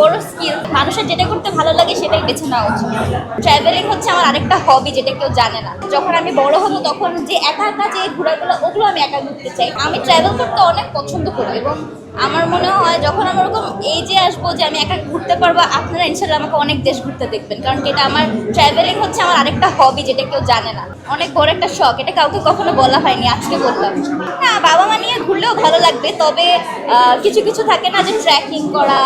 বড় স্কিল। মানুষের যেটা করতে ভালো লাগে সেটাই বেছে নেওয়া উচিত। ট্রাভেলিং হচ্ছে আমার আরেকটা হবি, যেটা কেউ জানে না। যখন আমি বড় হব তখন যে একা একা যে ঘোরাগুলো, ওগুলো আমি একা ঘুরতে চাই। আমি ট্রাভেল করতে অনেক পছন্দ করি এবং আমার মনে হয় যখন আমি ওরকম এইজে আসবো যে আমি একা ঘুরতে পারবো, আপনারা ইনশাল্লাহ আমাকে অনেক দেশ ঘুরতে দেখবেন। কারণ এটা আমার ট্রাভেলিং হচ্ছে আমার আরেকটা হবি, যেটা কেউ জানে না। অনেক বড় একটা শখ, এটা কাউকে কখনো বলা হয়নি, আজকে বললাম। না, বাবা মা নিয়ে ঘুরলেও ভালো লাগবে, তবে কিছু কিছু থাকে না যে ট্রেকিং করা,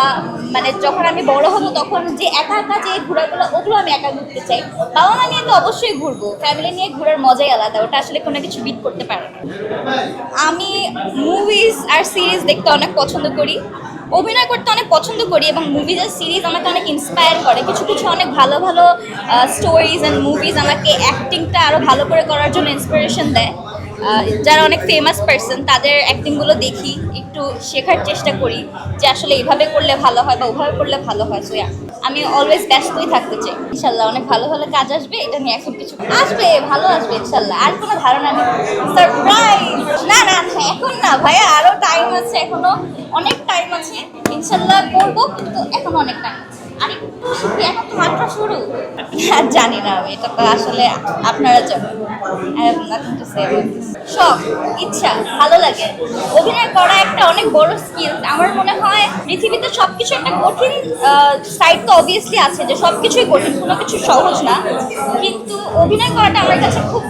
মানে যখন আমি বড় হব তখন যে একা একা যে ঘোরাগুলো, ওগুলো আমি একা ঘুরতে চাই। বাবা মা নিয়ে তো অবশ্যই ঘুরবো, ফ্যামিলি নিয়ে ঘোরার মজাই আলাদা, ওটা আসলে কোনো কিছু বিট করতে পারে না। আমি মুভিজ আর সিরিজ দেখতে অনেক পছন্দ করি, অভিনয় করতে অনেক পছন্দ করি, এবং মুভিজ আর সিরিজ আমাকে অনেক ইন্সপায়ার করে। কিছু কিছু অনেক ভালো ভালো স্টোরিজ অ্যান্ড মুভিজ আমাকে অ্যাক্টিংটা আরও ভালো করে করার জন্য ইন্সপিরেশন দেয়। যারা অনেক ফেমাস পার্সন, তাদের অ্যাক্টিংগুলো দেখি, একটু শেখার চেষ্টা করি যে আসলে এইভাবে করলে ভালো হয় বা ওভাবে করলে ভালো হয়। সো আমি অলওয়েজ ব্যস্তই থাকতে চাই। ইনশাল্লাহ অনেক ভালো ভালো কাজ আসবে, এটা নিয়ে এখন কিছু আসবে, ভালো আসবে ইনশাল্লাহ। আর কোনো ধারণা নেই, সারপ্রাইজ। না না, এখন না ভাইয়া, আরও টাইম আছে, এখনো অনেক টাইম আছে। ইনশাল্লাহ করবো, কিন্তু এখন অনেক টাইম আছে। আর একটু শিখি, এখন তো মাত্র শুরু। জানি না আমি, এটা তো আসলে আপনারা জানেন। শখ, ইচ্ছা, ভালো লাগে। অভিনয় করা একটা অনেক বড় স্কিল। আমার মনে হয় পৃথিবীতে সবকিছু একটা কঠিন সাইড তো অবভিয়াসলি আছে, যে সবকিছুই কঠিন, কোনো কিছু সহজ না। কিন্তু অভিনয় করাটা আমার কাছে খুব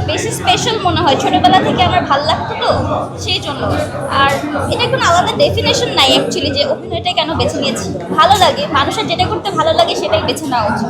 বেশি স্পেশাল মনে হয়। ছোটবেলা থেকে আমার ভালো লাগতো, তো সেই জন্য। আর এটা কোনো আলাদা ডেফিনেশন নাই অ্যাকচুয়ালি যে অভিনয়টা কেন বেছে নিয়েছি। ভালো লাগে, মানুষের যেটা করতে ভালো লাগে সেটাই বেছে নেওয়া উচিত।